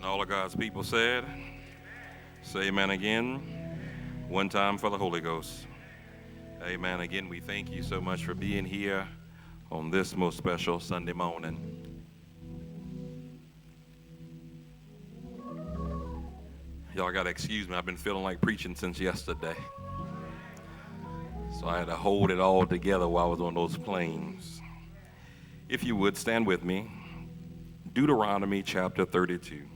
And all of God's people said, say amen again. One time for the Holy Ghost. Amen again. We thank you so much for being here on this most special Sunday morning. Y'all got to excuse me. I've been feeling like preaching since yesterday. So I had to hold it all together while I was on those planes. If you would, stand with me. Deuteronomy chapter 32.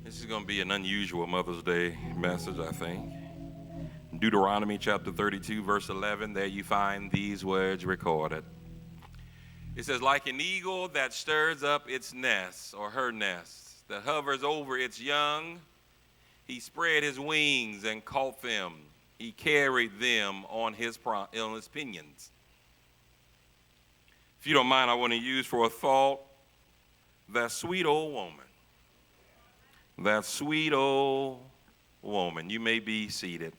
This is going to be an unusual Mother's Day message, I think. Deuteronomy chapter 32, verse 11, there you find these words recorded. It says, like an eagle that stirs up its nest or her nest, that hovers over its young, he spread his wings and caught them. He carried them on his pinions. If you don't mind, I want to use for a thought that sweet old woman. That sweet old woman. You may be seated.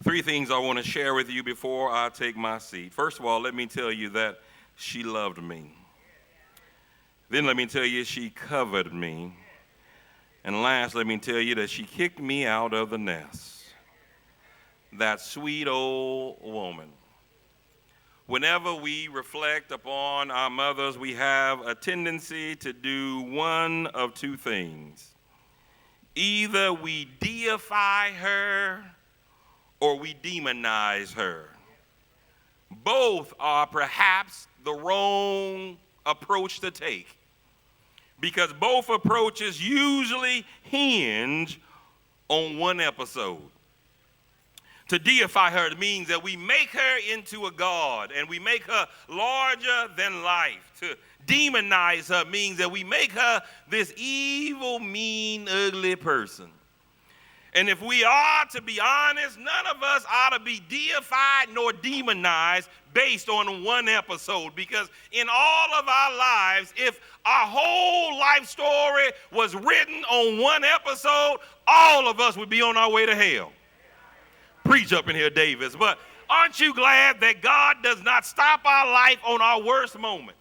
Three things I want to share with you before I take my seat. First of all, let me tell you that she loved me. Then let me tell you she covered me. And last, let me tell you that she kicked me out of the nest. That sweet old woman. Whenever we reflect upon our mothers, we have a tendency to do one of two things. Either we deify her or we demonize her. Both are perhaps the wrong approach to take, because both approaches usually hinge on one episode. To deify her means that we make her into a god and we make her larger than life. To demonize her means that we make her this evil, mean, ugly person. And if we are to be honest, none of us ought to be deified nor demonized based on one episode, because in all of our lives, if our whole life story was written on one episode, all of us would be on our way to hell. Preach up in here, Davis. But aren't you glad that God does not stop our life on our worst moment?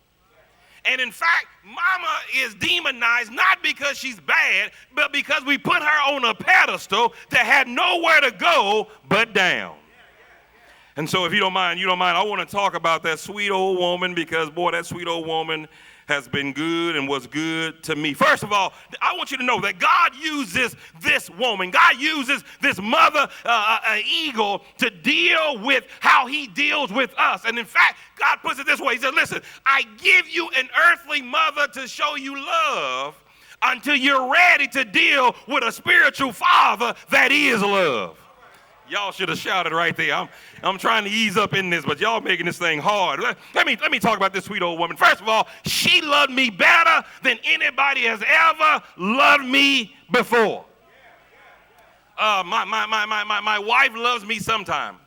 And in fact, mama is demonized not because she's bad, but because we put her on a pedestal that had nowhere to go but down. And so if you don't mind, I want to talk about that sweet old woman, because, boy, that sweet old woman has been good and was good to me. First of all, I want you to know that God uses this woman. God uses this mother eagle to deal with how he deals with us. And in fact, God puts it this way. He said, listen, I give you an earthly mother to show you love until you're ready to deal with a spiritual father that is love. Y'all should have shouted right there. I'm trying to ease up in this, but y'all making this thing hard. Let me talk about this sweet old woman. First of all, she loved me better than anybody has ever loved me before. My wife loves me sometimes.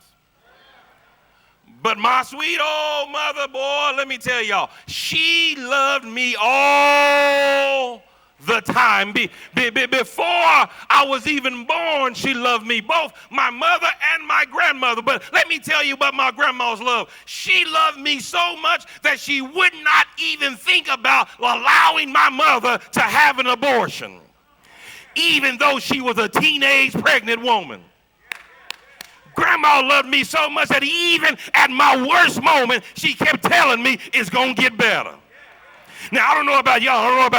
But my sweet old mother, boy, let me tell y'all, she loved me all the time. Before I was even born, she loved me, both my mother and my grandmother. But let me tell you about my grandma's love. She loved me so much that she would not even think about allowing my mother to have an abortion, even though she was a teenage pregnant woman. Grandma loved me so much that even at my worst moment, she kept telling me it's going to get better. Now, I don't know about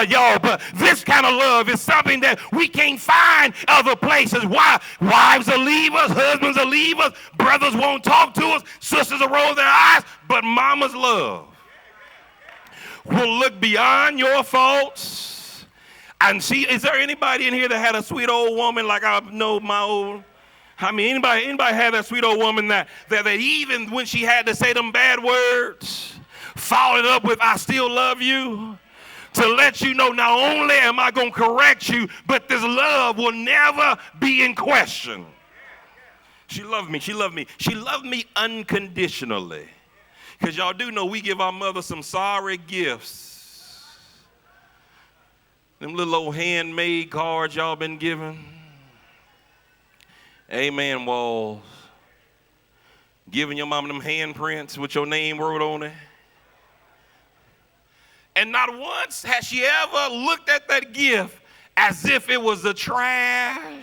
y'all, but this kind of love is something that we can't find other places. Why? Wives will leave us, husbands will leave us, brothers won't talk to us, sisters will roll their eyes, but mama's love will look beyond your faults and see. Is there anybody in here that had a sweet old woman like I know my old? I mean, anybody had that sweet old woman that even when she had to say them bad words, followed up with I still love you, to let you know not only am I going to correct you, but this love will never be in question. She loved me. She loved me unconditionally. Because y'all do know we give our mother some sorry gifts. Them little old handmade cards y'all been given. Amen walls. Giving your mama them handprints with your name wrote on it. And not once has she ever looked at that gift as if it was a trash.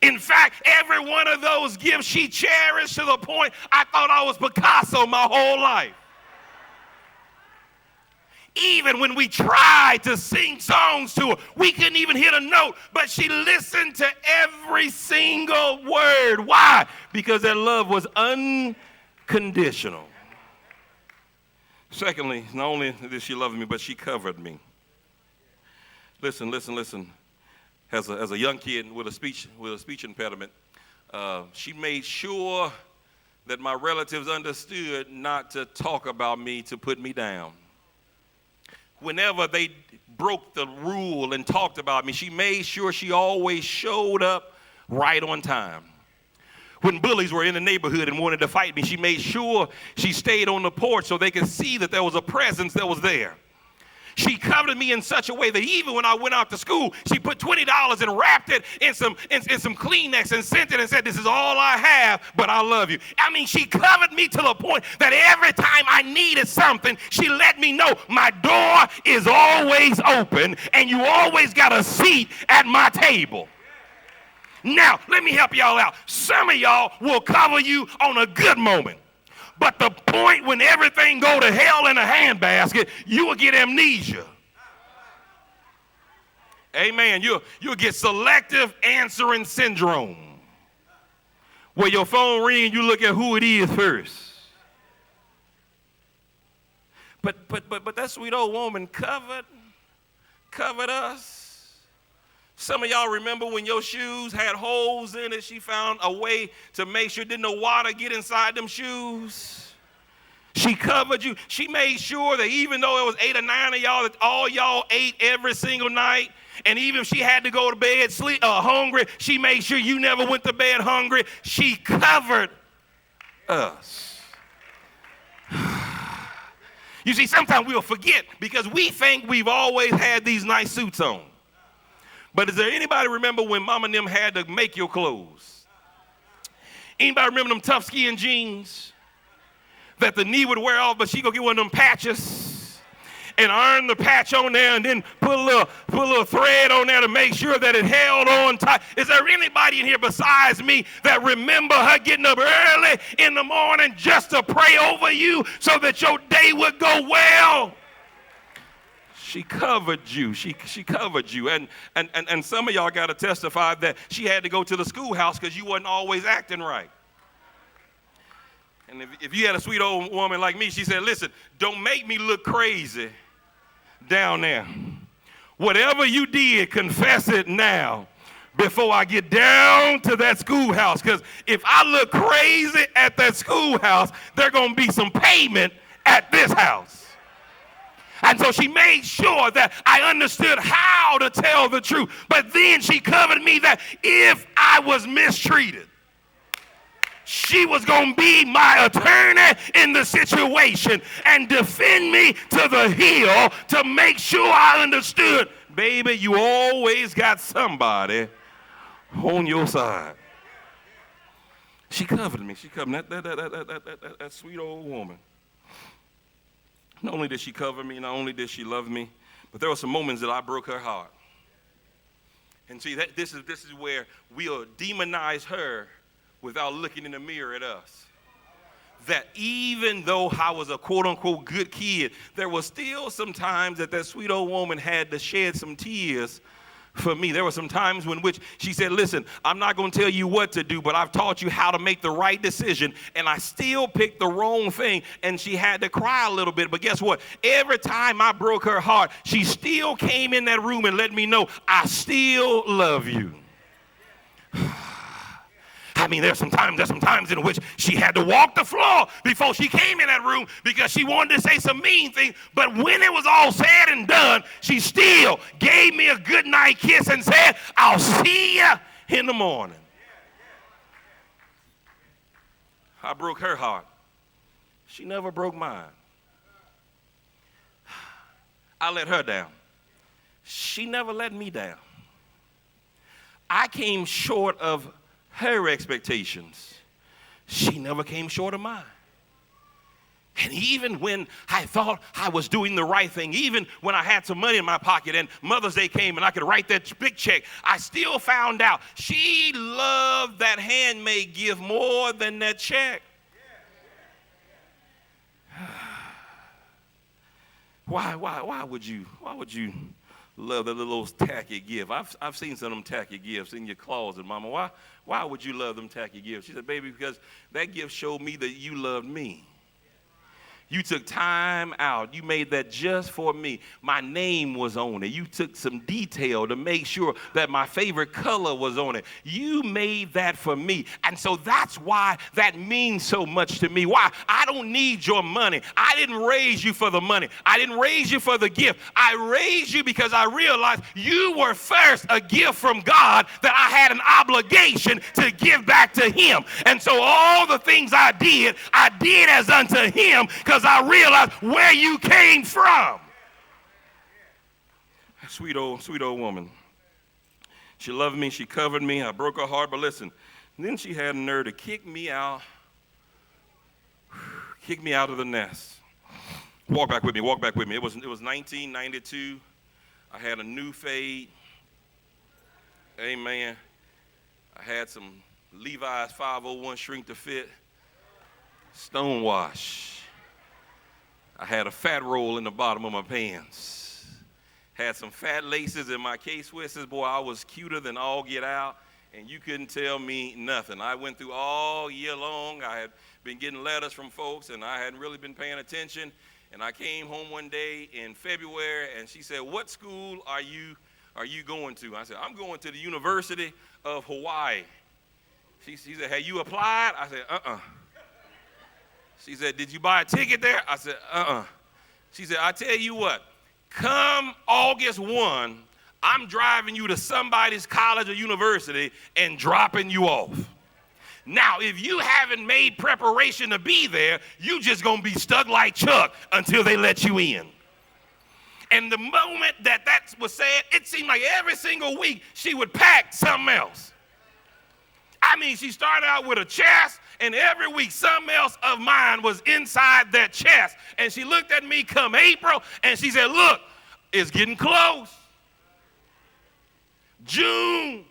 In fact, every one of those gifts she cherished to the point I thought I was Picasso my whole life. Even when we tried to sing songs to her, we couldn't even hit a note, but she listened to every single word. Why? Because that love was unconditional. Secondly, not only did she love me, but she covered me. Listen. As a young kid with a speech impediment, she made sure that my relatives understood not to talk about me, to put me down. Whenever they broke the rule and talked about me, she made sure she always showed up right on time. When bullies were in the neighborhood and wanted to fight me, she made sure she stayed on the porch so they could see that there was a presence that was there. She covered me in such a way that even when I went out to school, she put $20 and wrapped it in some Kleenex and sent it and said, "This is all I have, but I love you." I mean, she covered me to the point that every time I needed something, she let me know my door is always open and you always got a seat at my table. Now, let me help y'all out. Some of y'all will cover you on a good moment. But the point when everything go to hell in a handbasket, you will get amnesia. Amen. You'll get selective answering syndrome. Where your phone rings, you look at who it is first. But that sweet old woman covered us. Some of y'all remember when your shoes had holes in it, she found a way to make sure didn't no water get inside them shoes. She covered you. She made sure that even though it was 8 or 9 of y'all, that all y'all ate every single night. And even if she had to go to bed hungry, she made sure you never went to bed hungry. She covered us. You see, sometimes we'll forget because we think we've always had these nice suits on. But is there anybody remember when Mama and them had to make your clothes? Anybody remember them tough skin jeans that the knee would wear off, but she go get one of them patches and iron the patch on there and then put a little thread on there to make sure that it held on tight? Is there anybody in here besides me that remember her getting up early in the morning just to pray over you so that your day would go well? She covered you. She covered you. And some of y'all got to testify that she had to go to the schoolhouse because you wasn't always acting right. And if you had a sweet old woman like me, she said, "Listen, don't make me look crazy down there. Whatever you did, confess it now before I get down to that schoolhouse. Because if I look crazy at that schoolhouse, there's going to be some payment at this house." And so she made sure that I understood how to tell the truth. But then she covered me that if I was mistreated, she was going to be my attorney in the situation and defend me to the hill to make sure I understood, baby, you always got somebody on your side. She covered me. She covered me. That sweet old woman. Not only did she cover me, not only did she love me, but there were some moments that I broke her heart. And see, this is where we'll demonize her without looking in the mirror at us. That even though I was a quote-unquote good kid, there was still some times that sweet old woman had to shed some tears for me. There were some times when which she said, "Listen, I'm not going to tell you what to do, but I've taught you how to make the right decision," and I still picked the wrong thing, and she had to cry a little bit. But guess what? Every time I broke her heart, she still came in that room and let me know, "I still love you." I mean, there's some times in which she had to walk the floor before she came in that room because she wanted to say some mean things. But when it was all said and done, she still gave me a good night kiss and said, "I'll see you in the morning." I broke her heart. She never broke mine. I let her down. She never let me down. I came short of her expectations. She never came short of mine. And even when I thought I was doing the right thing, even when I had some money in my pocket and Mother's Day came and I could write that big check, I still found out she loved that handmade gift more than that check. Why would you love that little old tacky gift? I've seen some of them tacky gifts in your closet, Mama. Why would you love them tacky gifts? She said, baby, because that gift showed me that you loved me. You took time out. You made that just for me. My name was on it. You took some detail to make sure that my favorite color was on it. You made that for me. And so that's why that means so much to me. Why? I don't need your money. I didn't raise you for the money. I didn't raise you for the gift. I raised you because I realized you were first a gift from God that I had an obligation to give back to him. And so all the things I did as unto him, because I realized where you came from. Sweet old woman. She loved me. She covered me. I broke her heart. But listen, then she had a nerve to kick me out of the nest. Walk back with me. It was 1992. I had a new fade. Amen. I had some Levi's 501 shrink to fit. Stonewash. I had a fat roll in the bottom of my pants. Had some fat laces in my K-Swisses. Boy, I was cuter than all get out, and you couldn't tell me nothing. I went through all year long. I had been getting letters from folks, and I hadn't really been paying attention. And I came home one day in February, and she said, what school are you going to? I said, I'm going to the University of Hawaii. She said, have you applied? I said, She said, did you buy a ticket there? I said, She said, I tell you what, come August 1, I'm driving you to somebody's college or university and dropping you off. Now, if you haven't made preparation to be there, you just going to be stuck like Chuck until they let you in. And the moment that was said, it seemed like every single week she would pack something else. I mean, she started out with a chest, and every week something else of mine was inside that chest. And she looked at me come April, and she said, look, it's getting close. June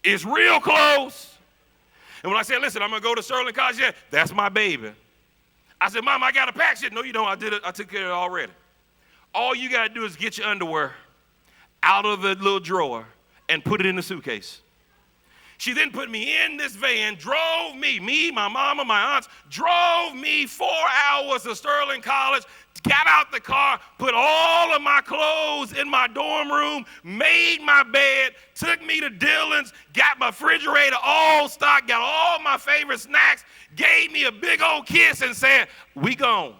is real close. And when I said, listen, I'm going to go to Sterling College, yeah, that's my baby. I said, Mom, I got to pack shit. No, you don't. I did it. I took care of it already. All you got to do is get your underwear out of the little drawer and put it in the suitcase. She then put me in this van, drove me, my mama, my aunts, drove me 4 hours to Sterling College, got out the car, put all of my clothes in my dorm room, made my bed, took me to Dillon's, got my refrigerator all stocked, got all my favorite snacks, gave me a big old kiss and said, we gone.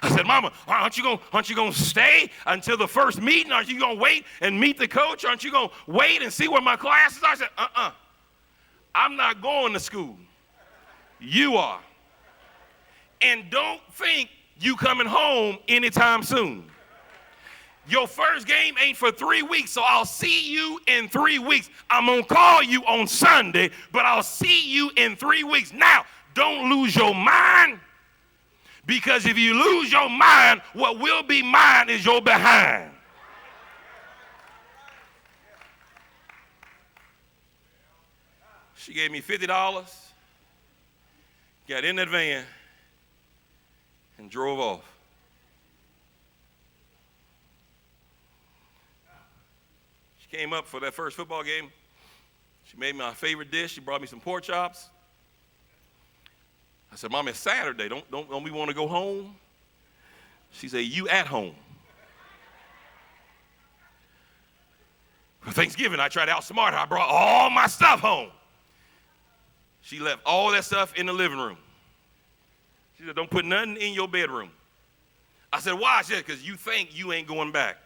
I said, Mama, aren't you going to stay until the first meeting? Aren't you going to wait and meet the coach? Aren't you going to wait and see where my classes are? I said, I'm not going to school. You are. And don't think you coming home anytime soon. Your first game ain't for 3 weeks, so I'll see you in 3 weeks. I'm going to call you on Sunday, but I'll see you in 3 weeks. Now, don't lose your mind. Because if you lose your mind, what will be mine is your behind. She gave me $50, got in that van, and drove off. She came up for that first football game. She made me my favorite dish. She brought me some pork chops. I said, Mom, it's Saturday. Don't we want to go home? She said, you at home. For Thanksgiving, I tried to outsmart her. I brought all my stuff home. She left all that stuff in the living room. She said, don't put nothing in your bedroom. I said, why? She said, because you think you ain't going back.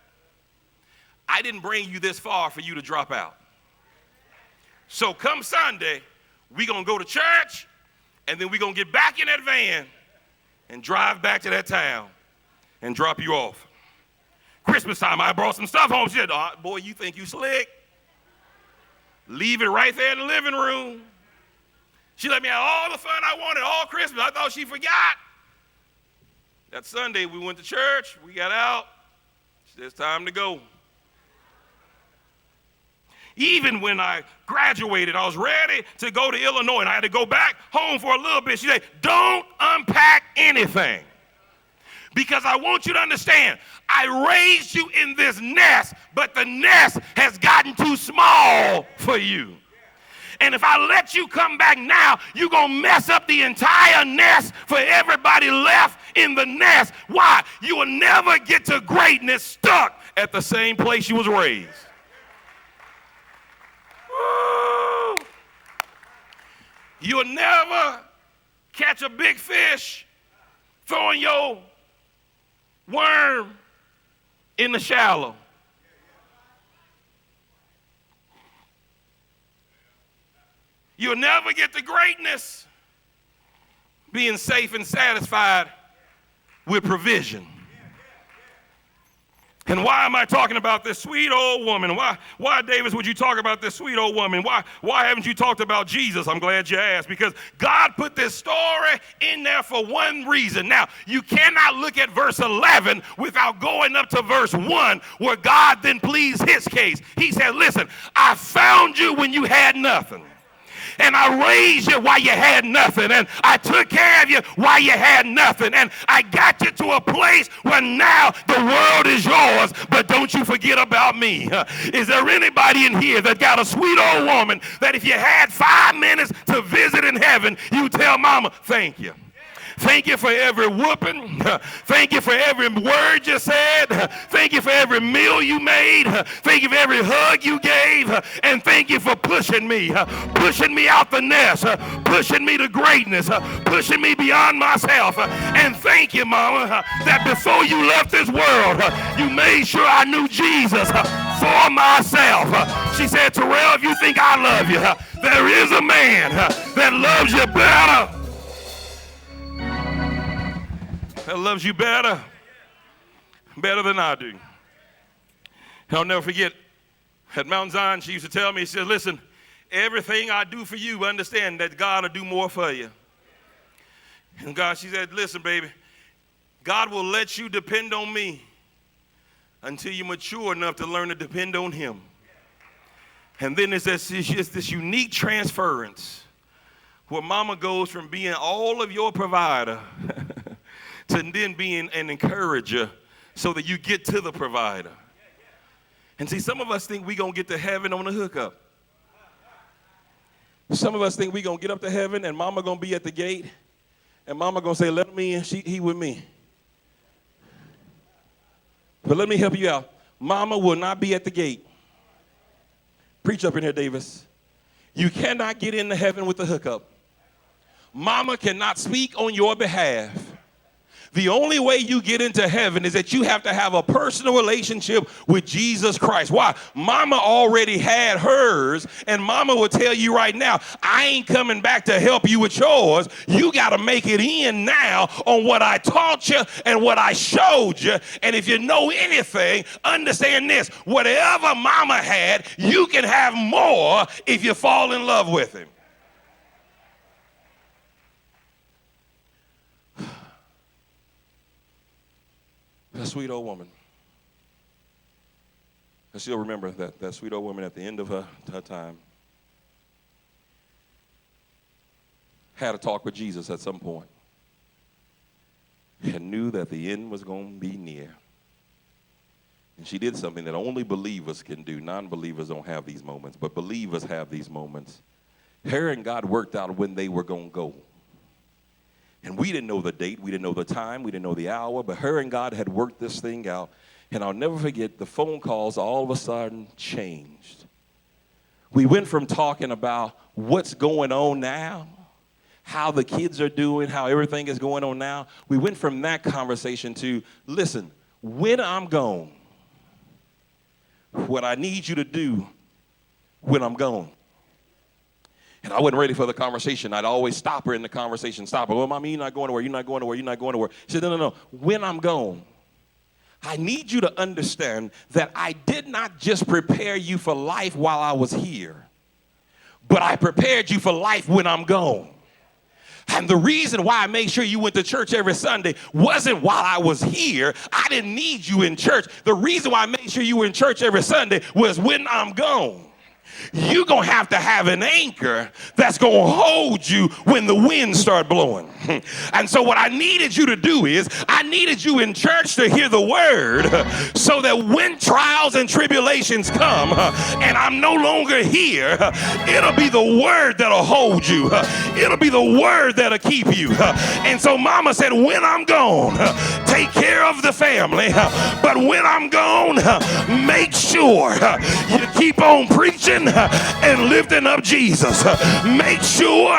I didn't bring you this far for you to drop out. So come Sunday, we're going to go to church, and then we're going to get back in that van and drive back to that town and drop you off. Christmas time, I brought some stuff home. She said, oh, boy, you think you slick? Leave it right there in the living room. She let me have all the fun I wanted all Christmas. I thought she forgot. That Sunday, we went to church. We got out. She said, it's time to go. Even when I graduated, I was ready to go to Illinois, and I had to go back home for a little bit. She said, don't unpack anything. Because I want you to understand, I raised you in this nest, but the nest has gotten too small for you. And if I let you come back now, you're going to mess up the entire nest for everybody left in the nest. Why? You will never get to greatness stuck at the same place you was raised. Woo. You'll never catch a big fish throwing your worm in the shallow. You'll never get to greatness being safe and satisfied with provision. And why am I talking about this sweet old woman? Why, Davis, would you talk about this sweet old woman? Why haven't you talked about Jesus? I'm glad you asked, because God put this story in there for one reason. Now, you cannot look at verse 11 without going up to verse 1, where God then pleads his case. He said, listen, I found you when you had nothing. And I raised you while you had nothing. And I took care of you while you had nothing. And I got you to a place where now the world is yours. But don't you forget about me. Is there anybody in here that got a sweet old woman that if you had 5 minutes to visit in heaven, you tell mama, thank you. Thank you for every whooping. Thank you for every word you said. Thank you for every meal you made. Thank you for every hug you gave. And thank you for pushing me out the nest, pushing me to greatness, pushing me beyond myself. And thank you, Mama, that before you left this world, you made sure I knew Jesus for myself. She said, Terrell, if you think I love you, there is a man that loves you better. That loves you better than I do. I'll never forget, at Mount Zion, she used to tell me, she said, listen, everything I do for you, understand that God will do more for you. And God, she said, listen, baby, God will let you depend on me until you're mature enough to learn to depend on him. And then it's this unique transference where mama goes from being all of your provider to then being an encourager so that you get to the provider. And see, some of us think we're going to get to heaven on the hookup. Some of us think we're going to get up to heaven and mama going to be at the gate and mama going to say, let me in, he with me. But let me help you out. Mama will not be at the gate. Preach up in here, Davis. You cannot get into heaven with the hookup. Mama cannot speak on your behalf. The only way you get into heaven is that you have to have a personal relationship with Jesus Christ. Why? Mama already had hers, and mama will tell you right now, I ain't coming back to help you with yours. You got to make it in now on what I taught you and what I showed you. And if you know anything, understand this. Whatever mama had, you can have more if you fall in love with him. That sweet old woman. I still remember that sweet old woman at the end of her time had a talk with Jesus at some point and knew that the end was going to be near. And she did something that only believers can do. Non-believers don't have these moments, but believers have these moments. Her and God worked out when they were going to go. And we didn't know the date, we didn't know the time, we didn't know the hour, but her and God had worked this thing out. And I'll never forget, the phone calls all of a sudden changed. We went from talking about what's going on now, how the kids are doing, how everything is going on now. We went from that conversation to, listen, when I'm gone, what I need you to do when I'm gone. And I wasn't ready for the conversation. I'd always stop her in the conversation. Stop her. Well, Mommy, you're not going nowhere. You're not going nowhere. You're not going nowhere. She said, no. When I'm gone, I need you to understand that I did not just prepare you for life while I was here, but I prepared you for life when I'm gone. And the reason why I made sure you went to church every Sunday wasn't while I was here. I didn't need you in church. The reason why I made sure you were in church every Sunday was when I'm gone. You're going to have an anchor that's going to hold you when the winds start blowing. And so what I needed you to do is I needed you in church to hear the word so that when trials and tribulations come and I'm no longer here, it'll be the word that'll hold you. It'll be the word that'll keep you. And so mama said, when I'm gone, take care of the family. But when I'm gone, make sure you keep on preaching and lifting up Jesus. Make sure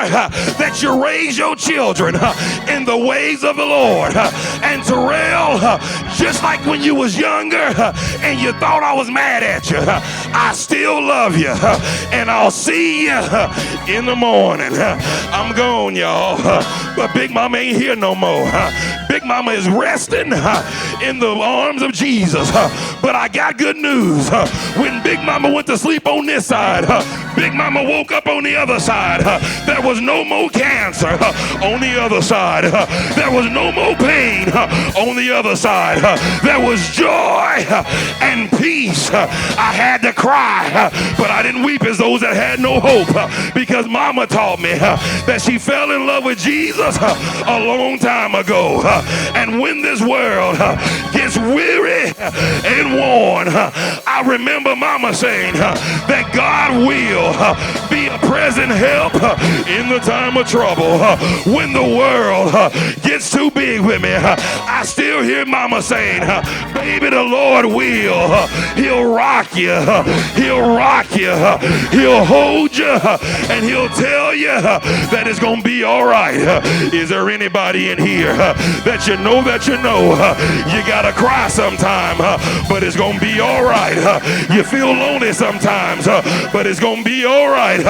that you raise your children in the ways of the Lord. And Terrell, just like when you was younger and you thought I was mad at you, I still love you. And I'll see you in the morning. I'm gone, y'all. But Big Mama ain't here no more. Big Mama is resting in the arms of Jesus. But I got good news. When Big Mama went to sleep on this side, Big Mama woke up on the other side. There was no more cancer on the other side. There was no more pain on the other side. There was joy and peace. I had to cry, but I didn't weep as those that had no hope, because Mama taught me that she fell in love with Jesus a long time ago. And when this world gets weary and worn, I remember Mama saying that God will be a present help in the time of trouble. When the world gets too big with me, I still hear Mama saying, baby, the Lord will. He'll rock you. He'll rock you. He'll hold you. And he'll tell you that it's going to be all right. Is there anybody in here that you know you got to cry sometime, but it's going to be all right? You feel lonely sometimes, but it's going to be all right.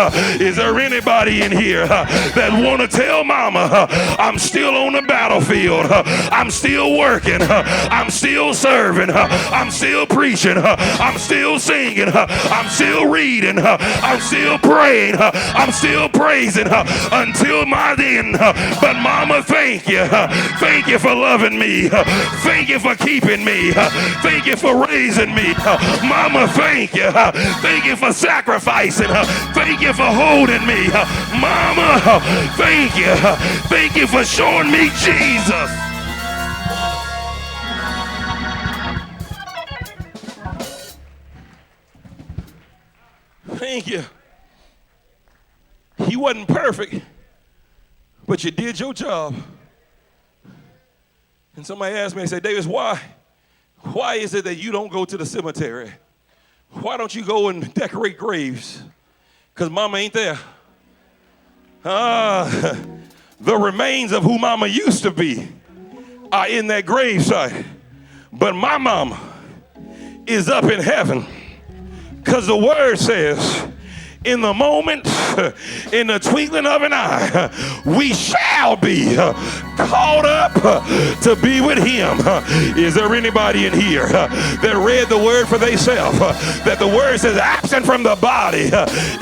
Is there anybody in here that want to tell Mama, I'm still on the battlefield. I'm still working. I'm still serving. I'm still preaching. I'm still singing. I'm still reading. I'm still praying. I'm still praising until my end. But Mama, thank you. Thank you for loving me. Thank you for keeping me. Thank you for raising me. Mama, thank you. Thank you for sacrificing. Thank you for holding me. Mama, thank you. Thank you for showing me Jesus. Thank you. He wasn't perfect, but you did your job. And somebody asked me, they said, Davis, why is it that you don't go to the cemetery? Why don't you go and decorate graves? Because Mama ain't there. The remains of who Mama used to be are in that gravesite. But my Mama is up in heaven, because the word says, in the moment, in the twinkling of an eye, we shall be caught up to be with him. Is there anybody in here that read the word for themselves? That the word says absent from the body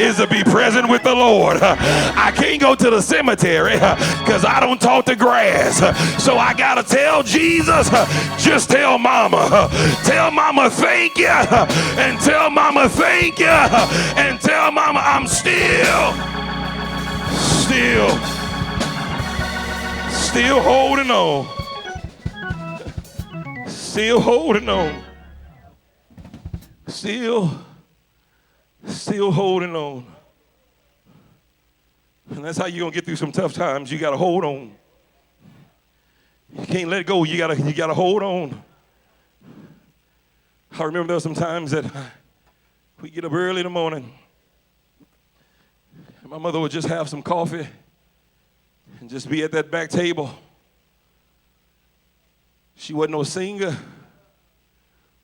is to be present with the Lord. I can't go to the cemetery because I don't talk to grass. So I got to tell Jesus, just tell Mama. Tell Mama thank you. And tell Mama thank you. And tell Mama I'm still holding on. Still holding on. Still holding on. And that's how you're going to get through some tough times. You got to hold on. You can't let go. You got to hold on. I remember there were some times that we get up early in the morning. My mother would just have some coffee and just be at that back table. She wasn't no singer,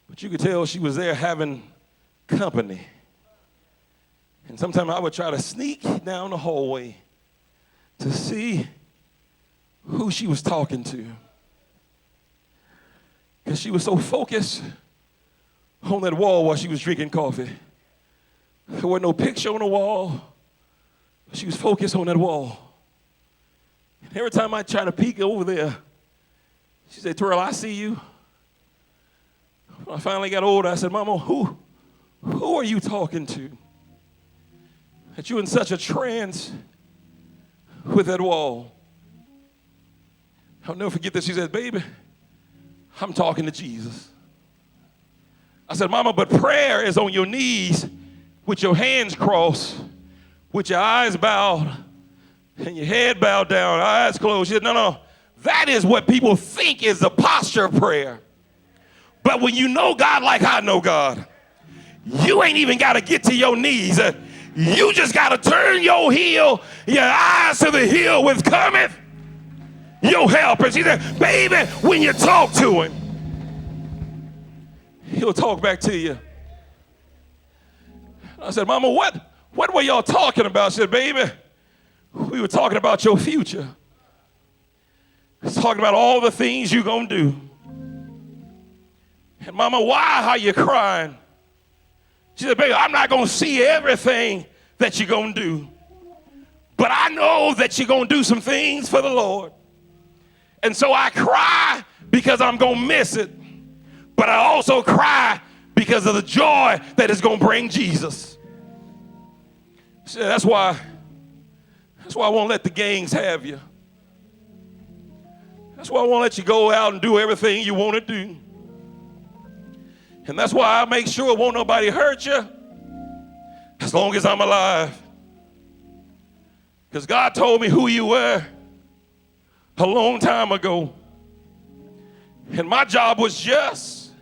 but you could tell she was there having company. And sometimes I would try to sneak down the hallway to see who she was talking to, because she was so focused on that wall while she was drinking coffee. There wasn't no picture on the wall. She was focused on that wall. And every time I try to peek over there, she said, Terrell, I see you. When I finally got older, I said, Mama, who are you talking to? That you in such a trance with that wall. I'll never forget this. She said, baby, I'm talking to Jesus. I said, Mama, but prayer is on your knees with your hands crossed, with your eyes bowed, and your head bowed down, eyes closed. She said, no, that is what people think is the posture of prayer. But when you know God like I know God, you ain't even got to get to your knees. You just got to turn your eyes to the hill with cometh your help. And she said, baby, when you talk to him, he'll talk back to you. I said, Mama, what were y'all talking about? She said, baby, we were talking about your future. Talking about all the things you're going to do. And Mama, why are you crying? She said, baby, I'm not going to see everything that you're going to do. But I know that you're going to do some things for the Lord. And so I cry because I'm going to miss it. But I also cry because of the joy that is going to bring Jesus. She said, that's why I won't let the gangs have you. That's why I won't let you go out and do everything you want to do. And that's why I make sure won't nobody hurt you as long as I'm alive. Because God told me who you were a long time ago. And my job was just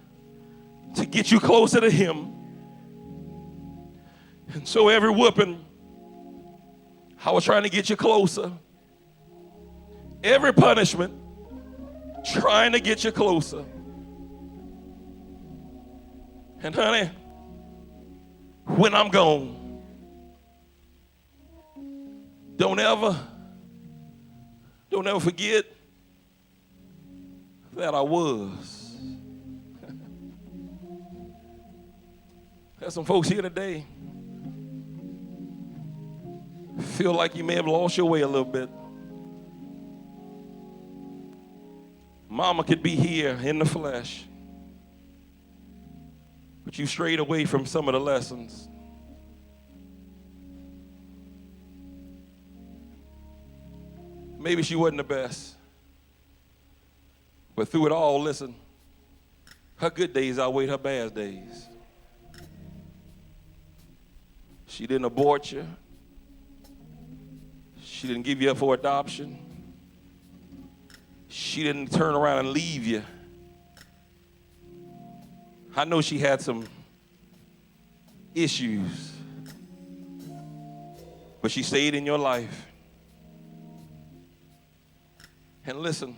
to get you closer to him. And so every whooping, I was trying to get you closer. Every punishment, trying to get you closer. And honey, when I'm gone, don't ever forget that I was. There's some folks here today feel like you may have lost your way a little bit. Mama could be here in the flesh, but you strayed away from some of the lessons. Maybe she wasn't the best, but through it all, listen, her good days outweighed her bad days. She didn't abort you. She didn't give you up for adoption. She didn't turn around and leave you. I know she had some issues, but she stayed in your life. And listen,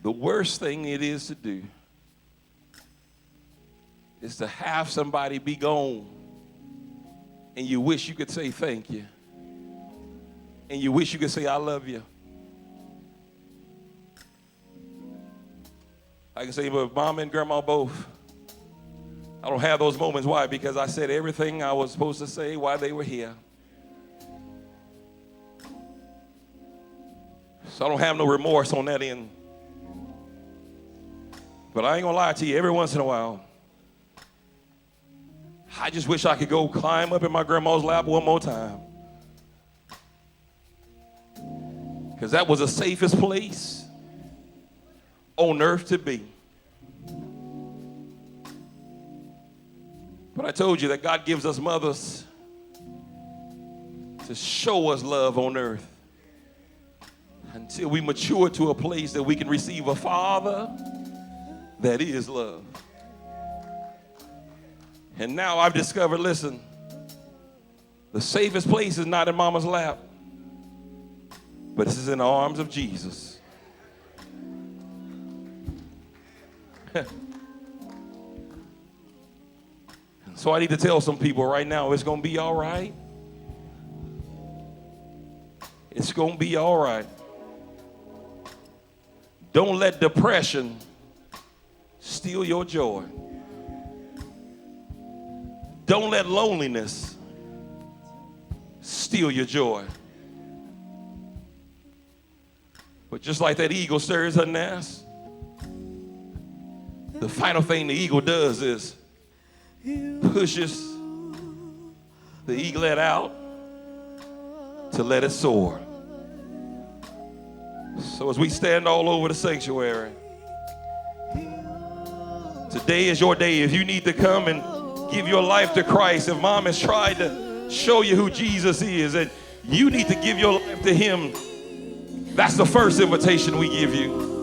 the worst thing it is to do is to have somebody be gone and you wish you could say thank you. And you wish you could say, I love you. I can say, but Mom and Grandma both. I don't have those moments. Why? Because I said everything I was supposed to say while they were here. So I don't have no remorse on that end. But I ain't gonna lie to you, every once in a while, I just wish I could go climb up in my grandma's lap one more time. Because that was the safest place on earth to be. But I told you that God gives us mothers to show us love on earth until we mature to a place that we can receive a father that is love. And now I've discovered, listen, the safest place is not in Mama's lap, but this is in the arms of Jesus. So I need to tell some people right now, it's going to be all right. It's going to be all right. Don't let depression steal your joy. Don't let loneliness steal your joy. But just like that eagle stirs her nest, the final thing the eagle does is pushes the eaglet out to let it soar. So as we stand all over the sanctuary, today is your day. If you need to come and give your life to Christ, if mom has tried to show you who Jesus is and you need to give your life to him, that's the first invitation we give you.